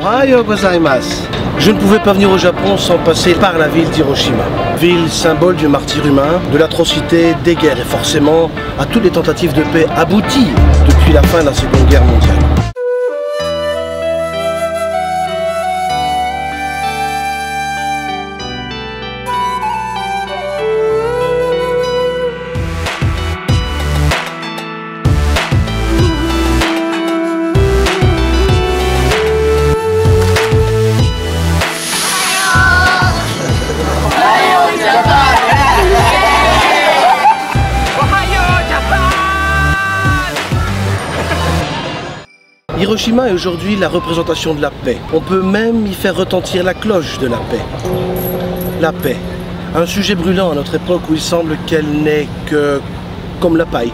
Ohayou gozaimasu. Je ne pouvais pas venir au Japon sans passer par la ville d'Hiroshima. Ville symbole du martyre humain, de l'atrocité, des guerres et forcément à toutes les tentatives de paix abouties depuis la fin de la Seconde Guerre mondiale. Hiroshima est aujourd'hui la représentation de la paix. On peut même y faire retentir la cloche de la paix. La paix, un sujet brûlant à notre époque où il semble qu'elle n'est que comme la paille.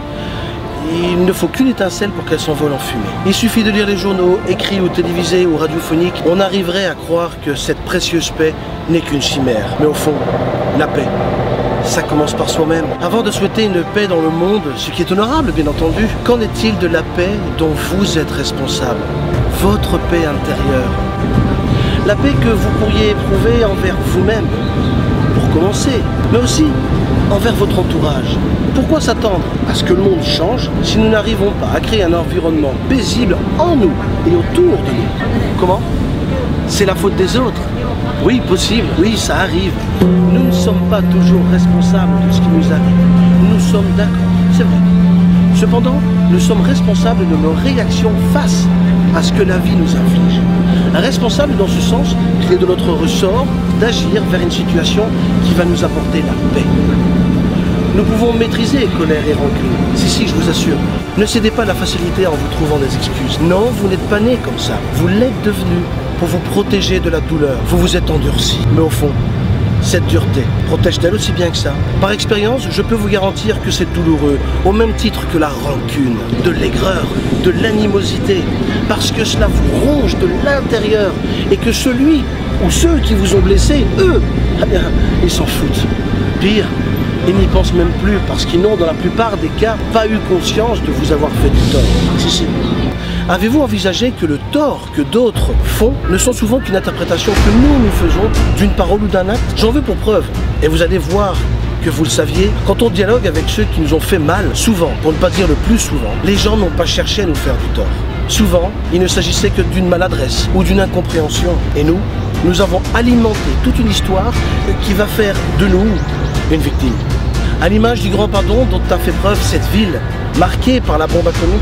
Il ne faut qu'une étincelle pour qu'elle s'envole en fumée. Il suffit de lire les journaux, écrits ou télévisés ou radiophoniques, on arriverait à croire que cette précieuse paix n'est qu'une chimère. Mais au fond, la paix, ça commence par soi-même. Avant de souhaiter une paix dans le monde, ce qui est honorable bien entendu, qu'en est-il de la paix dont vous êtes responsable? Votre paix intérieure. La paix que vous pourriez éprouver envers vous-même, pour commencer, mais aussi envers votre entourage. Pourquoi s'attendre à ce que le monde change si nous n'arrivons pas à créer un environnement paisible en nous et autour de nous? Comment? C'est la faute des autres? Oui, possible, oui, ça arrive. Nous ne sommes pas toujours responsables de ce qui nous arrive. Nous sommes d'accord, c'est vrai. Cependant, nous sommes responsables de nos réactions face à ce que la vie nous inflige. Responsable dans ce sens qu'il est de notre ressort d'agir vers une situation qui va nous apporter la paix. Nous pouvons maîtriser colère et rancune. Si, je vous assure. Ne cédez pas à la facilité en vous trouvant des excuses. Non, vous n'êtes pas né comme ça. Vous l'êtes devenu pour vous protéger de la douleur. Vous vous êtes endurci. Mais au fond, cette dureté protège-t-elle aussi bien que ça? Par expérience, je peux vous garantir que c'est douloureux, au même titre que la rancune, de l'aigreur, de l'animosité, parce que cela vous ronge de l'intérieur et que celui ou ceux qui vous ont blessé, eux, eh bien, ils s'en foutent. Pire, ils n'y pensent même plus parce qu'ils n'ont dans la plupart des cas pas eu conscience de vous avoir fait du tort. Si. Avez-vous envisagé que le tort que d'autres font ne sont souvent qu'une interprétation que nous faisons d'une parole ou d'un acte? J'en veux pour preuve, et vous allez voir que vous le saviez, quand on dialogue avec ceux qui nous ont fait mal, souvent, pour ne pas dire le plus souvent, les gens n'ont pas cherché à nous faire du tort. Souvent, il ne s'agissait que d'une maladresse ou d'une incompréhension. Et nous avons alimenté toute une histoire qui va faire de nous une victime. À l'image du grand pardon dont a fait preuve cette ville, marquée par la bombe atomique,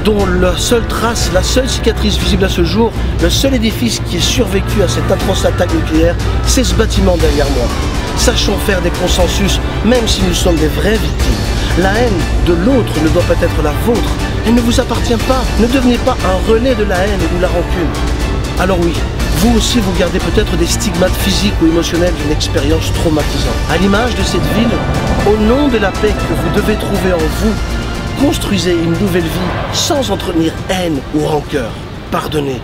dont la seule trace, la seule cicatrice visible à ce jour, le seul édifice qui est survécu à cette atroce attaque nucléaire, c'est ce bâtiment derrière moi. Sachons faire des consensus, même si nous sommes des vraies victimes. La haine de l'autre ne doit pas être la vôtre. Elle ne vous appartient pas. Ne devenez pas un relais de la haine ou de la rancune. Alors oui, vous aussi vous gardez peut-être des stigmates physiques ou émotionnels d'une expérience traumatisante. À l'image de cette ville, au nom de la paix que vous devez trouver en vous, construisez une nouvelle vie sans entretenir haine ou rancœur. Pardonnez.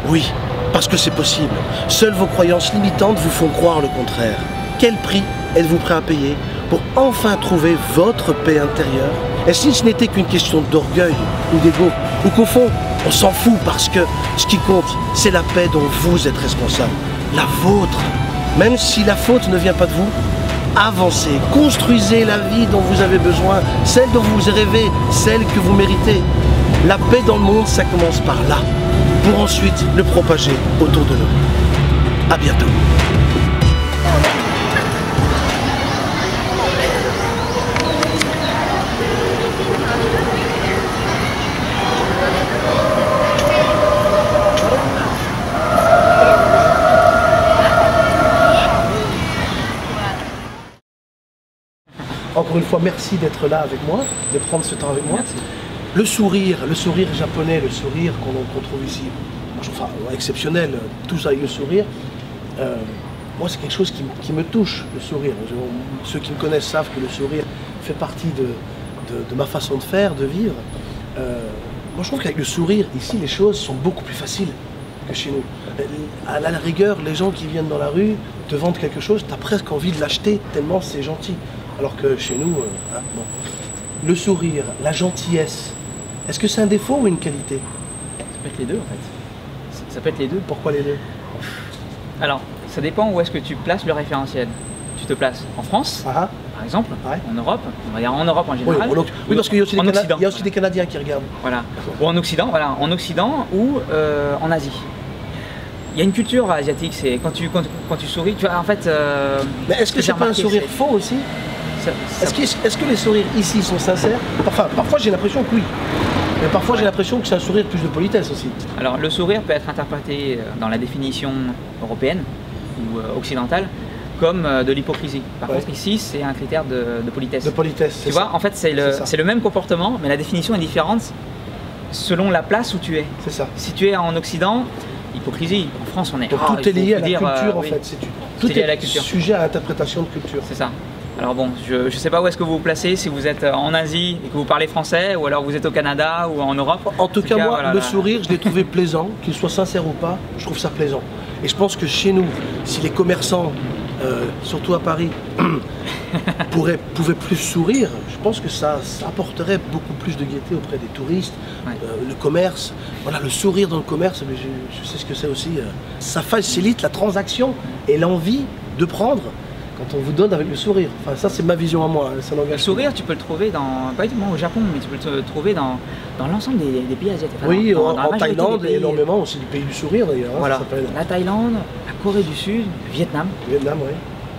Oui, parce que c'est possible. Seules vos croyances limitantes vous font croire le contraire. Quel prix êtes-vous prêt à payer pour enfin trouver votre paix intérieure? Et si ce n'était qu'une question d'orgueil ou d'ego, ou qu'au fond, on s'en fout parce que ce qui compte, c'est la paix dont vous êtes responsable, la vôtre. Même si la faute ne vient pas de vous, avancez, construisez la vie dont vous avez besoin, celle dont vous rêvez, celle que vous méritez. La paix dans le monde, ça commence par là, pour ensuite le propager autour de nous. À bientôt. Encore une fois, merci d'être là avec moi, de prendre ce temps avec moi. Merci. Le sourire japonais, le sourire qu'on trouve ici, enfin exceptionnel, tous avec le sourire. Moi, c'est quelque chose qui me touche, le sourire. Ceux qui me connaissent savent que le sourire fait partie de ma façon de faire, de vivre. Moi, je trouve qu'avec le sourire, ici, les choses sont beaucoup plus faciles que chez nous. À la rigueur, les gens qui viennent dans la rue te vendent quelque chose, tu as presque envie de l'acheter tellement c'est gentil. Alors que chez nous, bon. Le sourire, la gentillesse, est-ce que c'est un défaut ou une qualité? Ça peut être les deux en fait. Ça peut être les deux. Pourquoi les deux? Alors, ça dépend où est-ce que tu places le référentiel. Tu te places en France, par exemple, en Europe, on va dire en Europe en général. Oui, parce qu'il y a aussi des Canadiens qui regardent. Voilà. Ou en Occident, ou en Asie. Il y a une culture asiatique, c'est quand tu souris, tu vois, en fait... Mais est-ce que c'est pas un sourire faux aussi? Est-ce que les sourires ici sont sincères? Enfin, parfois j'ai l'impression que oui. Mais parfois j'ai l'impression que c'est un sourire plus de politesse aussi. Alors le sourire peut être interprété dans la définition européenne ou occidentale comme de l'hypocrisie. Par contre ici c'est un critère de politesse. De politesse, tu vois, en fait c'est le même comportement, mais la définition est différente selon la place où tu es. C'est ça. Si tu es en Occident, hypocrisie. En France on est... Donc tout est lié à la culture en fait. Tout est lié à la culture. Sujet à l'interprétation de culture. C'est ça. Alors bon, je ne sais pas où est-ce que vous vous placez, si vous êtes en Asie et que vous parlez français, ou alors vous êtes au Canada ou en Europe. En tout cas, moi, voilà, le sourire, je l'ai trouvé plaisant, qu'il soit sincère ou pas, je trouve ça plaisant. Et je pense que chez nous, si les commerçants, surtout à Paris, pouvaient plus sourire, je pense que ça apporterait beaucoup plus de gaieté auprès des touristes, le commerce. Voilà, le sourire dans le commerce, mais je sais ce que c'est aussi. Ça facilite la transaction et l'envie de prendre. Quand on vous donne avec le sourire. Enfin, ça, c'est ma vision à moi. Ça le sourire, tu peux le trouver pas uniquement au Japon, mais tu peux le trouver dans l'ensemble des pays asiatiques. Enfin, oui, en Thaïlande, et énormément aussi du pays du sourire d'ailleurs. Voilà, la Thaïlande, la Corée du Sud, le Vietnam. Vietnam, oui.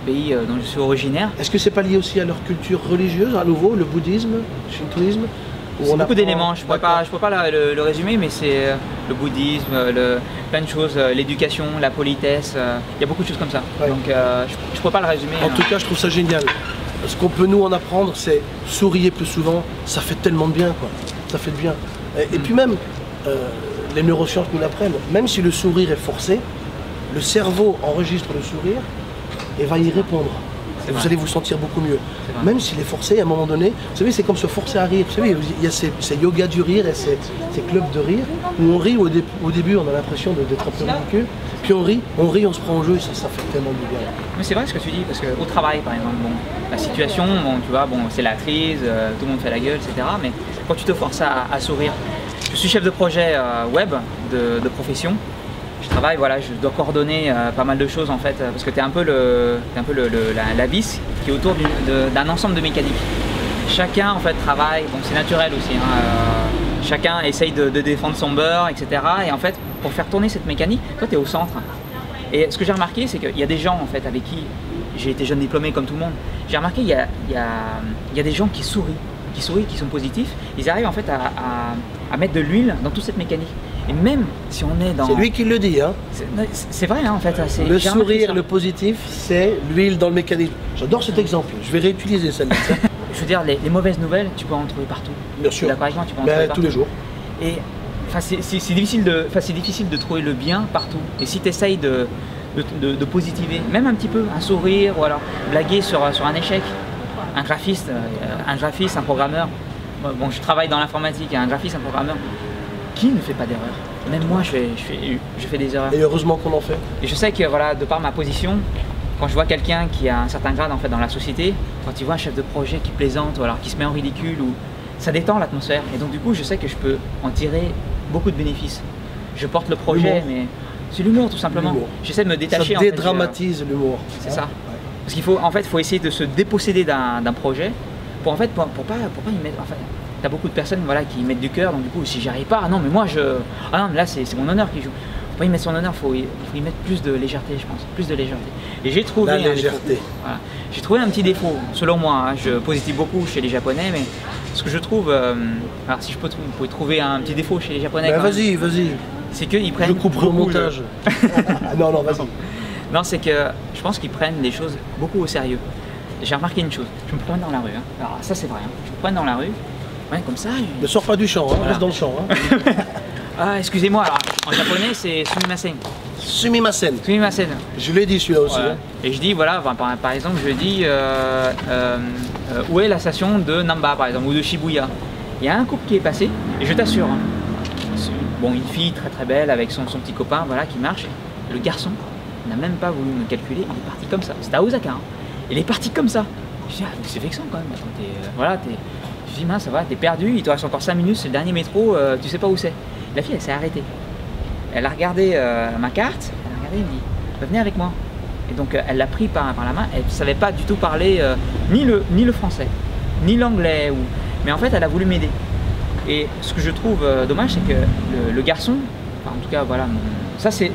Pays dont je suis originaire. Est-ce que c'est pas lié aussi à leur culture religieuse, à nouveau, le bouddhisme, le shintoïsme? C'est beaucoup d'éléments, je ne pourrais pas le résumer, mais c'est le bouddhisme, plein de choses, l'éducation, la politesse, il y a beaucoup de choses comme ça. Donc je ne pourrais pas le résumer. En tout cas, je trouve ça génial. Ce qu'on peut nous en apprendre, c'est souriez plus souvent, ça fait tellement de bien, quoi. Ça fait de bien. Et puis même, les neurosciences nous l'apprennent, même si le sourire est forcé, le cerveau enregistre le sourire et va y répondre. Et vous allez vous sentir beaucoup mieux. Même s'il est forcé à un moment donné, vous savez, c'est comme se forcer à rire. Vous savez, il y a ces yoga du rire et ces clubs de rire où on rit au début, on a l'impression d'être un peu ridicule. Puis on rit, on se prend au jeu et ça fait tellement du bien. Mais c'est vrai ce que tu dis, parce qu'au travail par exemple, bon, la situation, bon, tu vois, bon, c'est la crise, tout le monde fait la gueule, etc. Mais quand tu te forces à sourire, je suis chef de projet web de profession. Je travaille, voilà, je dois coordonner pas mal de choses en fait, parce que tu es un peu, la vis qui est autour d'un ensemble de mécaniques. Chacun en fait travaille, bon c'est naturel aussi, hein, chacun essaye de défendre son beurre, etc. Et en fait, pour faire tourner cette mécanique, toi tu es au centre. Et ce que j'ai remarqué, c'est qu'il y a des gens en fait avec qui j'ai été jeune diplômé comme tout le monde. J'ai remarqué qu'il y a des gens qui sourient, qui sont positifs. Ils arrivent en fait à mettre de l'huile dans toute cette mécanique. Et même si on est dans... C'est lui qui le dit, hein. C'est vrai, hein, en fait. Le sourire, le positif, c'est l'huile dans le mécanisme. J'adore cet exemple, je vais réutiliser celle-là. Je veux dire, les mauvaises nouvelles, tu peux en trouver partout. Bien sûr. D'accord avec moi, tu peux en trouver partout. Tous les jours. Et c'est difficile de trouver le bien partout. Et si tu essayes de positiver, même un petit peu, un sourire, ou alors blaguer sur un échec, un graphiste, un programmeur, bon, je travaille dans l'informatique, un graphiste, un programmeur, qui ne fait pas d'erreur? Même moi, je fais des erreurs. Et heureusement qu'on en fait. Et je sais que, voilà, de par ma position, quand je vois quelqu'un qui a un certain grade en fait, dans la société, quand il voit un chef de projet qui plaisante ou alors qui se met en ridicule, ça détend l'atmosphère. Et donc du coup, je sais que je peux en tirer beaucoup de bénéfices. Je porte le projet, mais c'est l'humour tout simplement. J'essaie de me détacher. Ça dédramatise l'humour. C'est ça. Parce qu'il faut, en fait, faut essayer de se déposséder d'un projet pour pas y mettre... Enfin, t'as beaucoup de personnes voilà, qui mettent du cœur, donc du coup si j'y arrive pas, ah non mais moi ah non mais là c'est mon honneur qui joue. Faut pas y mettre son honneur, faut y mettre plus de légèreté, je pense, plus de légèreté. Et j'ai trouvé la légèreté. Voilà. J'ai trouvé un petit défaut, selon moi, hein. Je positive beaucoup chez les Japonais, mais ce que je trouve, alors si je peux trouver un petit défaut chez les Japonais. Ben vas-y. C'est qu'ils prennent. Je couperai au montage. Non, vas-y. Non, c'est que je pense qu'ils prennent les choses beaucoup au sérieux. J'ai remarqué une chose, je me promène dans la rue, hein. Alors ça c'est vrai, hein. Je me promène dans la rue. Ouais, comme ça. Ne sors pas du champ, hein, voilà. Reste dans le champ. Hein. Ah, excusez-moi, alors en japonais c'est sumimasen. Sumimasen. Je l'ai dit celui-là aussi. Voilà. Hein. Et je dis, voilà, par exemple, je dis où est la station de Namba, par exemple, ou de Shibuya. Il y a un couple qui est passé, et je t'assure, hein, bon, une fille très très belle avec son petit copain, voilà, qui marche. Le garçon n'a même pas voulu me calculer, il est parti comme ça. C'était à Osaka, hein. Il est parti comme ça. Je dis, ah, c'est vexant quand même. Attends, je dis, mince, ça va, t'es perdu, il te reste encore 5 minutes, c'est le dernier métro, tu sais pas où c'est. La fille, elle s'est arrêtée. Elle a regardé ma carte, elle a regardé, elle me dit bah, venez avec moi. Et donc elle l'a pris par la main, elle ne savait pas du tout parler ni le français, ni l'anglais, mais en fait elle a voulu m'aider. Et ce que je trouve dommage, c'est que le garçon, enfin, en tout cas voilà, ça c'est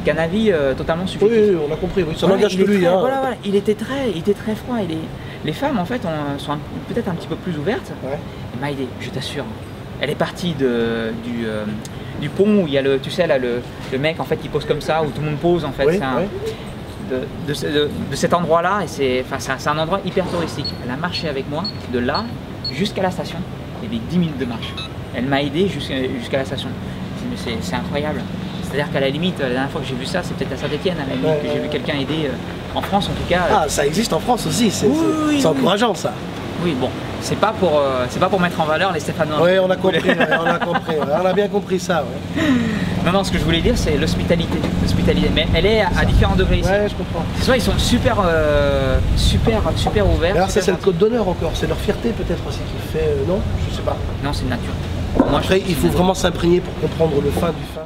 qu'un avis totalement subjectif. Oui, on a compris, oui, ça n'engage que lui. Très, voilà, il était très froid. Les femmes en fait sont peut-être un petit peu plus ouvertes. Ouais. Elle m'a aidé, je t'assure. Elle est partie du pont où il y a tu sais là, le mec en fait qui pose comme ça, où tout le monde pose en fait. Oui, De cet endroit-là, et c'est un endroit hyper touristique. Elle a marché avec moi de là jusqu'à la station. Il y avait 10 minutes de marche. Elle m'a aidé jusqu'à la station. C'est incroyable. C'est-à-dire qu'à la limite, la dernière fois que j'ai vu ça, c'est peut-être à Saint-Étienne, à la limite, que j'ai vu quelqu'un aider en France en tout cas. Ah, ça existe en France aussi, c'est encourageant ça. Oui, bon, c'est pas pour mettre en valeur les Stéphanois. Oui, on a compris, on a bien compris ça. Ouais. Non, ce que je voulais dire, c'est l'hospitalité. Mais elle est à différents degrés ici. Ouais, je comprends. Soit ils sont super ouverts. Alors ça, c'est le code d'honneur encore, c'est leur fierté peut-être aussi qui fait, non? Je sais pas. Non, c'est nature. Après, il faut vraiment s'imprégner pour comprendre le fin du fin.